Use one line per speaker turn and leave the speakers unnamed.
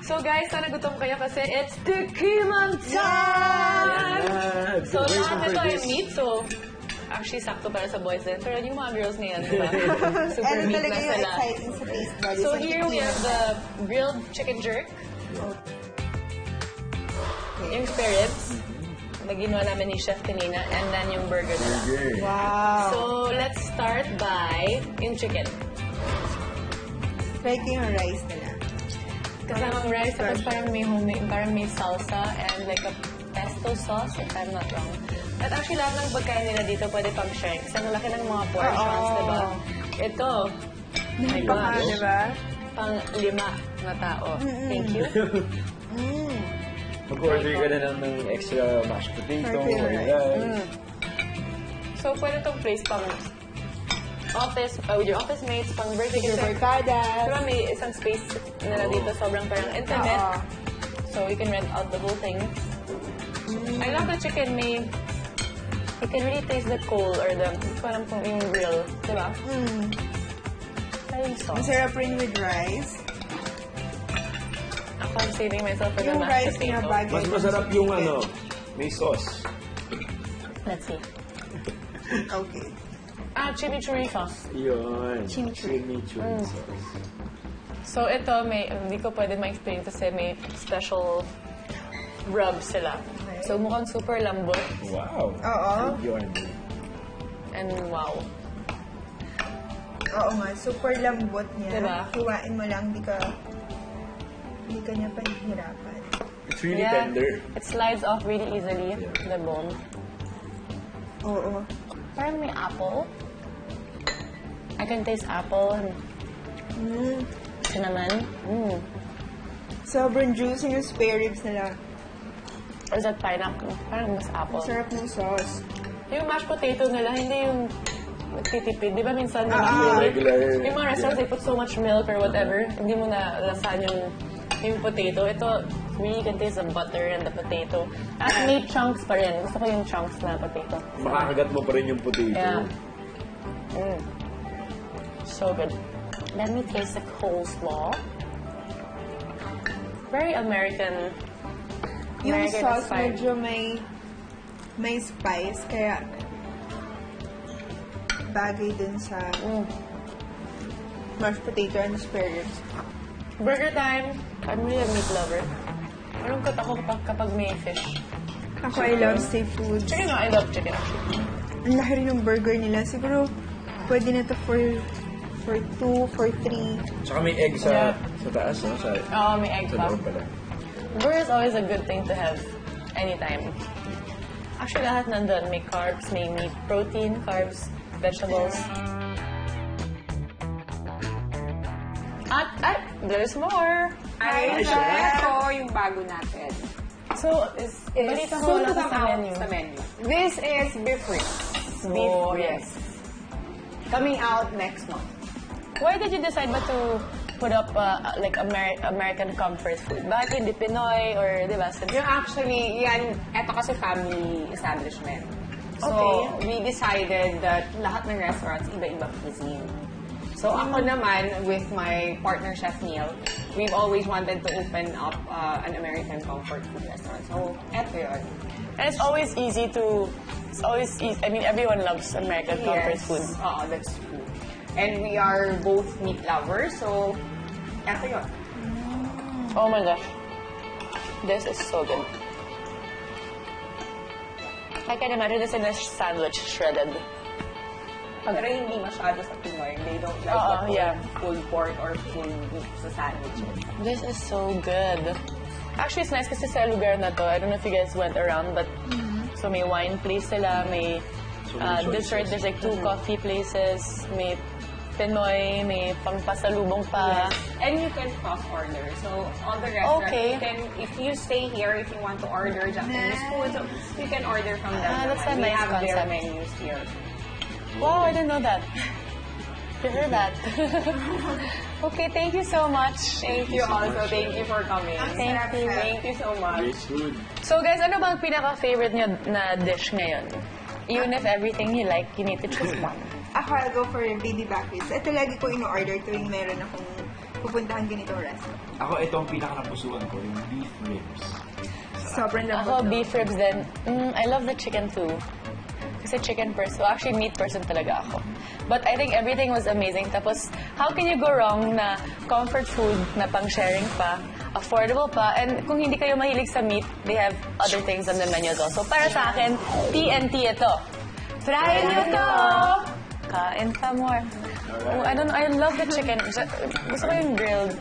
So guys, sana gutom kayo kasi it's Tequila time! So lahat ito ay meat, so actually sakto para sa boys din. Pero yung mga girls na yan, diba? Super meat na sila. So here we have the grilled chicken jerk. Yung spare ribs na ginawa namin ni Chef kanina, and then yung burger nila.
Wow!
So let's start by yung chicken.
Try ko yung rice nila.
Kasamang rice, tapos parang may homemade, parang may salsa and like a pesto sauce, if I'm not wrong. At actually, lahat ng pagkain nila dito pwede pang share. Kasi ang laki ng mga portions, diba? Ito, my gosh,
diba?
pang 5 na tao. Thank you.
Mag-order ka na lang ng extra mashed potato or rice.
So, pwede itong place pang office, with your office mates, pang birthday.
Your barkadas.
Diba may isang space nila dito, sobrang parang intimate. So, you can rent out the whole thing. I love the chicken. You can really taste the coal or the, parang kung yung grill. Diba? Yung sauce.
Masarap rin with rice.
Ako, I'm saving myself for the
Yung
mashed
rice na
potato.
bagay.
Mas masarap yung may sauce.
Let's see.
Okay.
Chimichurri sauce.
Yun.
Chimichurri.
sauce.
So, ito, hindi ko pwede ma-explain kasi may special rub sila. So, mukhang super lambot.
Wow.
Oo.
Yun.
And wow.
Oo nga, super lambot niya.
Diba?
Hiwain mo lang, hindi ka niya panihirapan.
It's really tender.
It slides off really easily, the bone.
Oo.
Parang may apple. I can taste apple and cinnamon.
Sobrang juicy yung spare ribs nila.
Or is that pineapple? Parang mas apple.
Sarap ng sauce.
Yung mashed potato nila, hindi yung nagtitipid. Di ba minsan
regular.
yung mga restaurants, they put so much milk or whatever. Hindi mo na lasan yung potato. Ito, really can taste the butter and the potato. At may chunks pa rin. Gusto ko yung chunks na potato.
Makakagat mo pa rin yung potato.
Yeah. So good. Let me taste the coleslaw. Very American.
Yung
American
sauce
inspired.
medyo may spice, kaya bagay din sa mashed potato and spare ribs.
Burger time. I'm really a meat lover. Malungkot ako kapag may fish.
Ako, I love seafood.
Chicken, no, I love chicken actually.
Ang laki rin yung burger nila. Siguro, pwede na to for 2, for 3.
Tsaka may egg sa taas, no?
May egg
Sa
pa.
loob pala.
Burger is always a good thing to have anytime. Actually, lahat nandun. May carbs, may meat, protein, carbs, vegetables. At there's more!
Ito yung bago natin.
So,
Is
balita ko
soon
wala
to
ka
come
sa
out
menu.
sa menu. This is beef ribs.
Beef
So,
ribs.
yes. Coming out next month.
Why did you decide ba to put up like American comfort food? Bakit hindi Pinoy or, di ba?
Yung actually, eto kasi family establishment. So, we decided that lahat ng restaurants, iba-iba cuisine. So, ako naman, with my partner, Chef Neil, we've always wanted to open up an American comfort food restaurant. So, eto yun.
And it's always easy. I mean, everyone loves American comfort food.
Oo, that's true. And we are both meat lovers, so, eto yun.
Oh my gosh. This is so good. I can imagine this in a sandwich, shredded.
Pero hindi masyado sa Pinoy. They don't like pulled pork or pulled beef sa sandwiches.
This is so good. Actually, it's nice kasi sa lugar na to, I don't know if you guys went around, but so may wine place sila, may dessert, there's like 2 coffee places, may Pinoy, may pangpasalubong pa.
Yes. And you can cross-order. So, all the restaurants, if you stay here, if you want to order Japanese food, you can order from them.
That's a
We
nice
have their
concept.
menus here.
Wow, I didn't know that. You heard that. Okay, thank you so much.
Thank you also. Thank you for coming.
Thank you.
Thank you so much.
Great food.
So guys, ano bang pinaka-favorite nyo na dish ngayon? Even if everything you like, you need to choose one.
Ako, I'll go for baby back ribs. Ito lagi ko in-order tuwing meron akong pupuntahan ganitong restaurant?
Ako, ito ang pinaka-napusuan ko, yung beef ribs.
Sobrang lambot.
Ako, beef ribs din. I love the chicken too. Kasi chicken person. Actually, meat person talaga ako. But I think everything was amazing. Tapos, how can you go wrong na comfort food na pang-sharing pa, affordable pa, and kung hindi kayo mahilig sa meat, they have other things on the menu as well. So, para sa akin, TNT ito. Try nyo to! Kain pa more. Oh, I love the chicken. Gusto ko yung grilled.